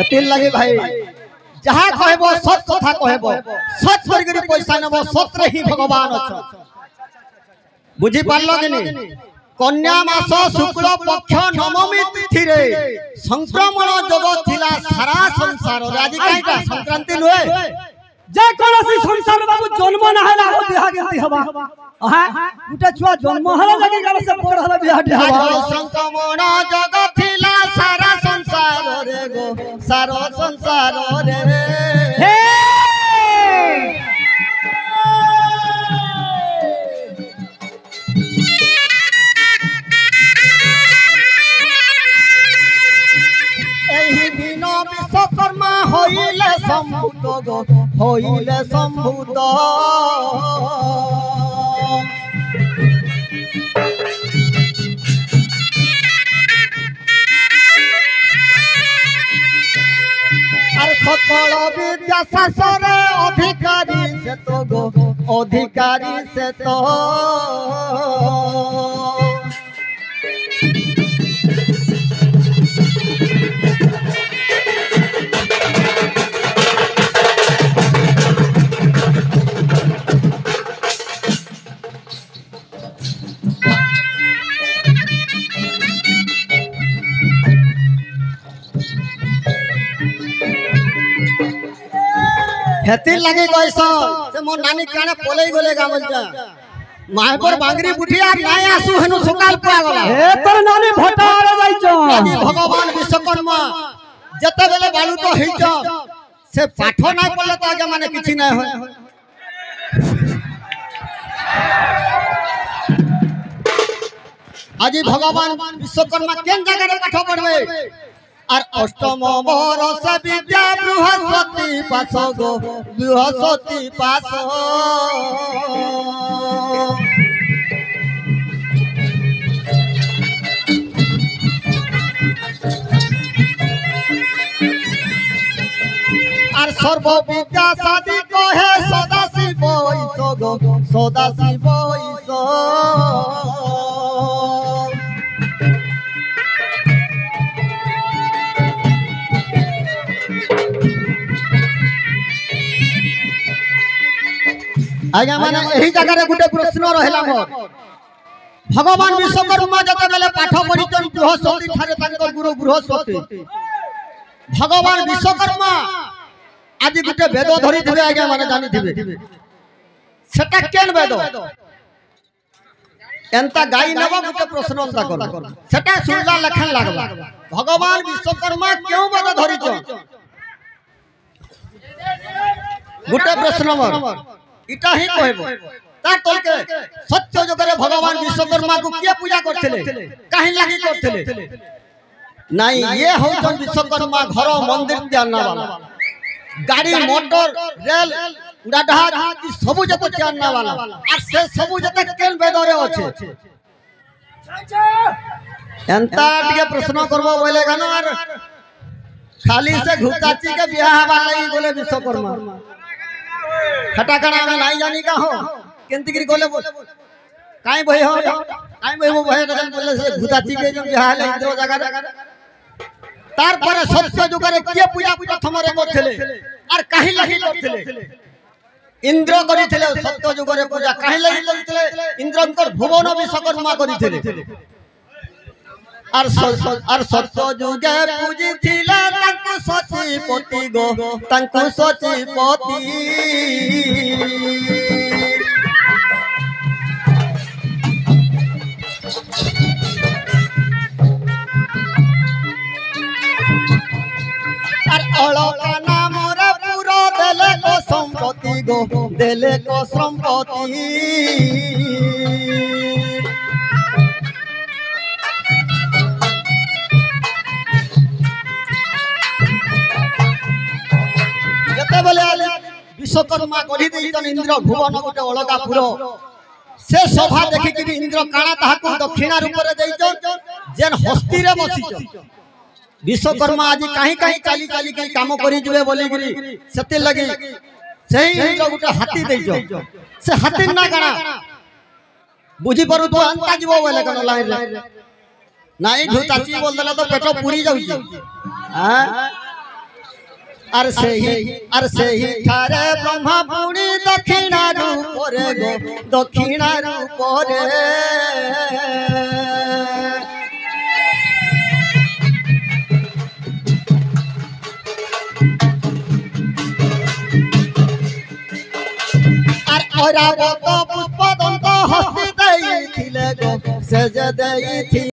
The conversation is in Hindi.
हेतिल लगे भाई जहा कहबो सत कथा कहबो सत करके पैसा नेबो सतरे ही भगवान अछ बुझी पारलो कि नहीं कन्या मास शुक्ल पक्ष नवमी तिथि रे संक्रमण जोग थिला सारा संसार रे आज काईटा संक्रांति नुए जे कोनसी संसार बाबू जन्म ना होला हो बिहा केति हवा हां गुटा छुआ जन्म होला लगे गल से बड़ होला बिहा टे हवा संक्रमण जोग थिला सारा संसार रे गो सारा संसार रे हे विश्वकर्मा होइले संभूत गो होइले संभूत अरे सकल विद्या शास्त्र अधिकारी से तो गो अधिकारी से तो हेती लगे कैसा से मोर नानी काने पोलेई गले गामजा मायपर बांगरी बुठिया नाय आसु हेनु सकाल पा गला हे तोर नानी भटाड़ जाइछो आदि भगवान विश्वकर्मा जते बेले बालू तो हेइछ से पाठ नाय पड़ले तो आगे माने किछि नाय होय आदि भगवान विश्वकर्मा केन जगह रे पाठ पढ़बे और अष्टम बरस विद्या बृहस्पति पास गो बृहस्पति पास और सर्व विद्या शादी कहे सदाशिव ईश गो सदाशिव ईश आज्ञा माने एही जगह रे गुटे प्रश्न रहला मोर भगवान विश्वकर्मा जते बेले पाठ पढितन बृहस्पति ठारे तांकर गुरु बृहस्पति भगवान विश्वकर्मा आज गुटे वेद धरि थिबे आज्ञा माने जानि थिबे सेटा केन वेद एंता गाई नबो गुटे प्रश्न अंता कर सेटा सुनला लखन लागबा भगवान विश्वकर्मा क्यों वेद धरिछ गुटे प्रश्न मोर इटा ही कहबो ता तलके सत्य जगरे भगवान विश्वकर्मा को के पूजा करथिले काहे लागि करथिले नहीं ये हो जन विश्वकर्मा घर मंदिर जानना वाला गाड़ी मोटर रेल उड़ाजहाज ई सब जत जानना वाला आ से सब जत केन बेदरे अछि एंता के प्रश्न करबो बोले गनो और खाली से घुताची के बियाह वाला बोले विश्वकर्मा खटाकणा में नहीं जानी का हो केंती गिरी गोले काई भई हो काई भई वो भई रगन बोले से भूताची के जो बियाह ले दो जगह तार पर सत्य जुगरे के पूजा प्रथम रे करथिले और काहे लागि करथिले इंद्र करिथिले सत्य जुगरे पूजा काहे लागि करथिले इंद्रंकर भुवन विश्वकर्मा करिथिले और सत्य जुगे पूजिथिले तांको सचीपति गो तांको सचीपति और अलका नाम रे पूरा देले को संपत्ति गो देले को संपत्ति विश्वकर्मा गढ़ी देइतन इंद्र भुवन गोटे अलगापुर से सभा देखि कि इंद्र काना ताहाको दक्षिणा रूप रे देइतन जेन हस्ती रे बसिछ विश्वकर्मा आज काहे काहे चाली चाली के काम करि जबे बोली गिरी सते लगी सही इंद्र गोटे हाथी देइछ से हाथी ना काना बुझी परू तो अंता जीवो बोले कनो लाइन रे नाही धुताची बोल देला तो पेट पूरी जाउची हां আর সেই ঠারে ব্রহ্মা পুরি দক্ষিণার উপরে গো দক্ষিণার উপরে আর ঐরাবত পুষ্পদন্ত হস্তি দেইছিলে গো সেজ দেইছি